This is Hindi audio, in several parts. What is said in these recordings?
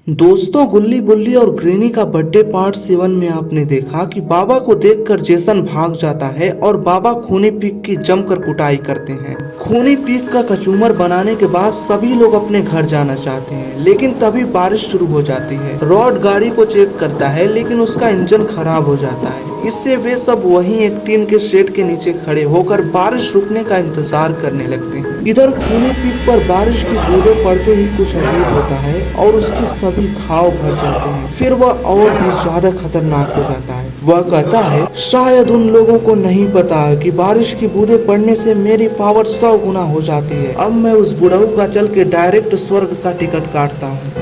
दोस्तों, गुल्ली बुल्ली और ग्रेनी का बर्थडे पार्ट 7 में आपने देखा कि बाबा को देखकर जेसन भाग जाता है और बाबा खूनी पीक की जमकर कुटाई करते हैं। खूनी पीक का कचूमर बनाने के बाद सभी लोग अपने घर जाना चाहते हैं, लेकिन तभी बारिश शुरू हो जाती है। रॉड गाड़ी को चेक करता है, लेकिन उसका इंजन खराब हो जाता है। इससे वे सब वहीं एक टीन के शेड के नीचे खड़े होकर बारिश रुकने का इंतजार करने लगते हैं। इधर खूनी पीक पर बारिश की बूंदें पड़ते ही कुछ अजीब होता है और उसके सभी घाव भर जाते हैं। फिर वह और भी ज्यादा खतरनाक हो जाता है। वह कहता है, शायद उन लोगों को नहीं पता कि बारिश की बूंदें पड़ने से मेरी पावर 100 गुना हो जाती है। अब मैं उस बुढ़ऊ का चल के डायरेक्ट स्वर्ग का टिकट काटता हूँ।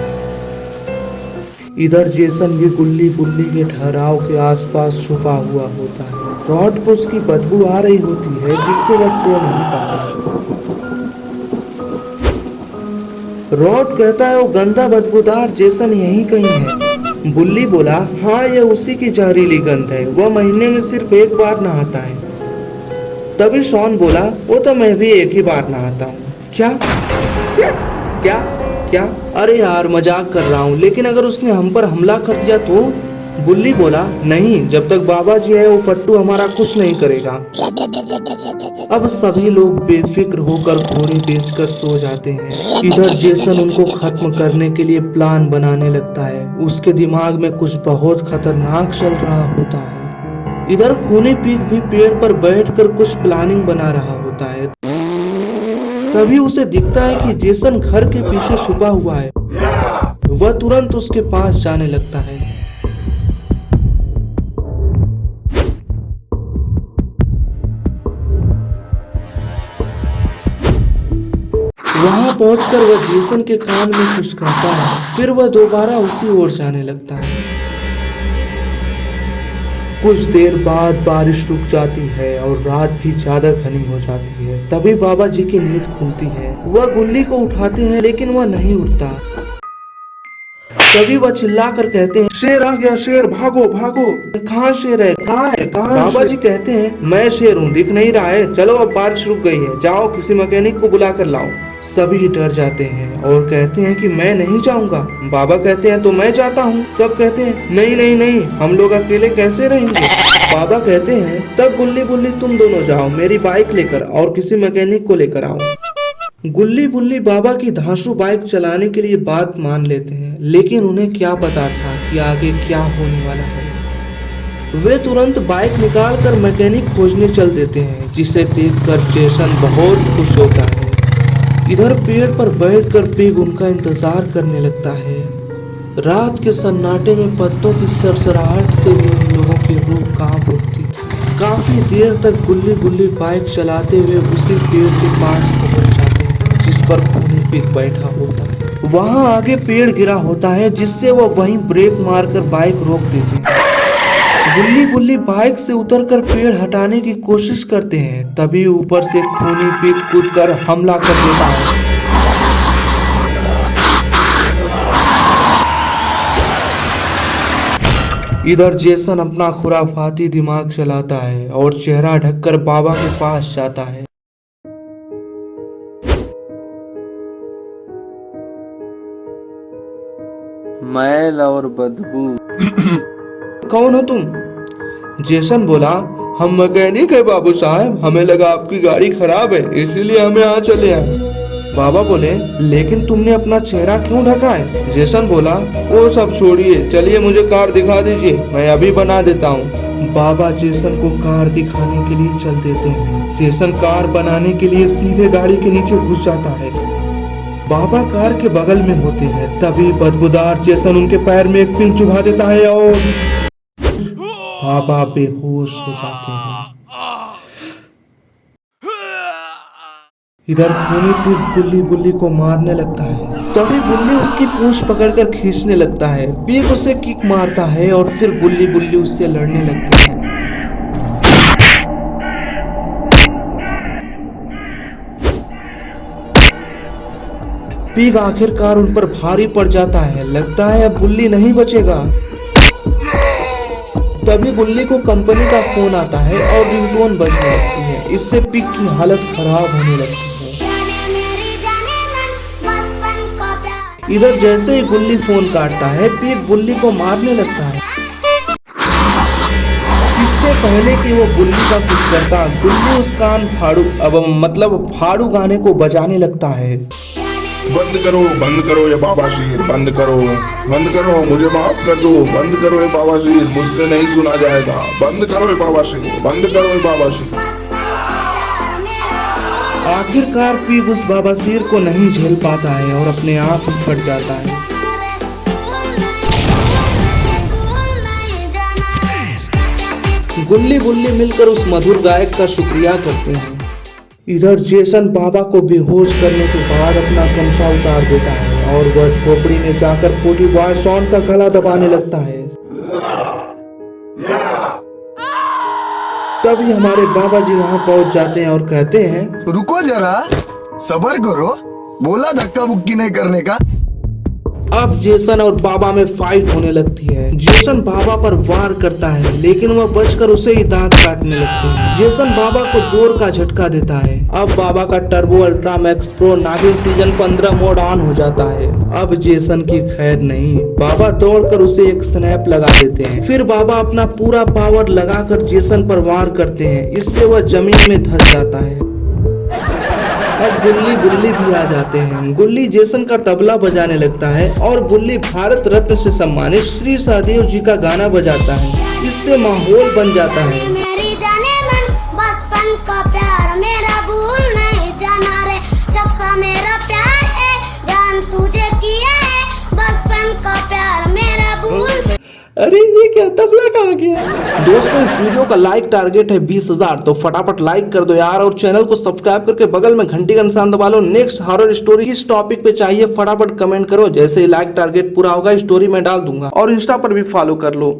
इधर जेसन भी गुल्ली बुल्ली के ठहराव के आसपास छुपा हुआ होता है। रॉड को उसकी बदबू आ रही होती है, जिससे वह सो नहीं पाता। रॉड कहता है वो गंदा बदबूदार जेसन यहीं कहीं है। बुल्ली बोला, हाँ ये उसी की जहरीली गंध है, वह महीने में सिर्फ एक बार नहाता है। तभी शॉन बोला, वो तो मैं भी एक ही बार नहाता हूँ। क्या क्या क्या क्या? अरे यार मजाक कर रहा हूँ, लेकिन अगर उसने हम पर हमला कर दिया तो? बुल्ली बोला, नहीं, जब तक बाबा जी है वो फट्टू हमारा कुछ नहीं करेगा। अब सभी लोग बेफिक्र होकर घोड़े बेचकर सो जाते हैं। इधर जेसन उनको खत्म करने के लिए प्लान बनाने लगता है। उसके दिमाग में कुछ बहुत खतरनाक चल रहा होता है। इधर खूनी पीक भी पेड़ पर बैठकर कुछ प्लानिंग बना रहा होता है। तभी उसे दिखता है कि जेसन घर के पीछे छुपा हुआ है। वह तुरंत उसके पास जाने लगता है। वहां पहुंचकर वह जेसन के कान में कुछ कहता है। फिर वह दोबारा उसी ओर जाने लगता है। कुछ देर बाद बारिश रुक जाती है और रात भी ज्यादा घनी हो जाती है। तभी बाबा जी की नींद खुलती है। वह गुल्ली को उठाते हैं, लेकिन वह नहीं उठता। तभी वह चिल्लाकर कहते हैं, शेर आ गया, शेर भागो भागो। कहाँ शेर है, कहाँ है, कहाँ? बाबा जी कहते हैं, मैं शेर हूँ, दिख नहीं रहा है। चलो अब बारिश रुक गई है, जाओ किसी मैकेनिक को बुला कर लाओ। सभी डर जाते हैं और कहते हैं कि मैं नहीं जाऊंगा। बाबा कहते हैं, तो मैं जाता हूँ। सब कहते हैं, नहीं नहीं नहीं, हम लोग अकेले कैसे रहेंगे। बाबा कहते हैं, तब गुल्ली बुल्ली तुम दोनों जाओ मेरी बाइक लेकर और किसी मैकेनिक को लेकर आओ। गुल्ली बुल्ली बाबा की धांसू बाइक चलाने के लिए बात मान लेते हैं, लेकिन उन्हें क्या पता था कि आगे क्या होने वाला है। वे तुरंत बाइक निकालकर मैकेनिक खोजने चल देते हैं, जिसे देखकर जेसन बहुत खुश होता है। इधर पेड़ पर बैठकर पिग उनका इंतजार करने लगता है। रात के सन्नाटे में पत्तों की सरसराहट से भी उन लोगों की रूह कांप उठती थी। काफी देर तक गुल्ली गुल्ली बाइक चलाते हुए उसी पेड़ के पास पहुंच जाते हैं जिस पर खूनी पिग बैठा होता है। वहां आगे पेड़ गिरा होता है, जिससे वह वहीं ब्रेक मारकर बाइक रोक देते हैं। गुल्ली बुल्ली बाइक से उतरकर पेड़ हटाने की कोशिश करते हैं। तभी ऊपर से खूनी पिग कूदकर हमला कर देता है। इधर जेसन अपना खुराफाती दिमाग चलाता है और चेहरा ढककर बाबा के पास जाता है। मैल और बदबू। कौन हो तुम? जेसन बोला, हम मैकेनिक है बाबू साहब, हमें लगा आपकी गाड़ी खराब है, इसीलिए हमें यहाँ चले आए। बाबा बोले, लेकिन तुमने अपना चेहरा क्यों ढका है? जेसन बोला, वो सब छोड़िए, चलिए मुझे कार दिखा दीजिए, मैं अभी बना देता हूँ। बाबा जेसन को कार दिखाने के लिए चल देते हैं। जेसन कार बनाने के लिए सीधे गाड़ी के नीचे घुस जाता है। बाबा कार के बगल में होते हैं। तभी बदबूदार जेसन उनके पैर में एक पिन चुभा देता है और बाबा बेहोश हो जाते हैं। इधर खूनी पिग गुल्ली बुल्ली को मारने लगता है। तभी बुल्ली उसकी पूंछ पकड़कर खींचने लगता है। पिग उसे किक मारता है और फिर गुल्ली बुल्ली उससे लड़ने लगते हैं। पिग आखिरकार उन पर भारी पड़ जाता है। लगता है अब बुल्ली नहीं बचेगा। तभी गुल्ली को कंपनी का फोन आता है और रिंगटोन बजने लगती है। इससे पिग की हालत खराब होने लगती है। इधर जैसे ही गुल्ली फोन काटता है, पीक बुल्ली को मारने लगता है। इससे पहले कि वो बुल्ली का कुछ करता, गुल्ली उस कान फाड़ू गाने को बजाने लगता है। बंद करो ये बाबा शीर, बंद करो, मुझे माफ कर दो, बंद करो ये बाबा शीर, मुझसे नहीं सुना जाएगा, बंद करो ये बाबा शीर, बंद करो ये बाबा शीर। आखिरकार पीक उस बाबा शीर को नहीं झेल पाता है और अपने आप ही फट जाता है। गुल्ली बुल्ली मिलकर उस मधुर गायक का शुक्रिया करते हैं। इधर जेसन बाबा को बेहोश करने के बाद अपना गमछा उतार देता है और वह झोपड़ी में जाकर पोटी बॉय शॉन का गला दबाने लगता है। तभी हमारे बाबा जी वहां पहुंच जाते हैं और कहते हैं, रुको जरा, सब्र करो, बोला धक्का बुक्की नहीं करने का। अब जेसन और बाबा में फाइट होने लगती है। जेसन बाबा पर वार करता है, लेकिन वह बचकर उसे ही दांत काटने लगते हैं। जेसन बाबा को जोर का झटका देता है। अब बाबा का टर्बो अल्ट्रा मैक्स प्रो नागिन सीजन 15 मोड ऑन हो जाता है। अब जेसन की खैर नहीं, बाबा दौड़कर उसे एक स्नैप लगा देते हैं। फिर बाबा अपना पूरा पावर लगाकर जेसन पर वार करते हैं। इससे वह जमीन में धंस जाता है। अब गुल्ली बुल्ली भी आ जाते हैं। गुल्ली जेसन का तबला बजाने लगता है और बुल्ली भारत रत्न से सम्मानित श्री सहदेव जी का गाना बजाता है। इससे माहौल बन जाता है। मेरी जाने मन बचपन का प्यार मेरा भूल नहीं जाना रे, सच्चा मेरा प्यार है जान तुझे किया है, बचपन का प्यार मेरा भूल। अरे ये क्या, तबला कहाँ गया? दोस्तों इस वीडियो का लाइक टारगेट है 20,000, तो फटाफट लाइक कर दो यार और चैनल को सब्सक्राइब करके बगल में घंटी का निशान दबा लो। नेक्स्ट हॉरर स्टोरी किस टॉपिक पे चाहिए फटाफट कमेंट करो। जैसे ही लाइक टारगेट पूरा होगा स्टोरी में डाल दूंगा और इंस्टा पर भी फॉलो कर लो।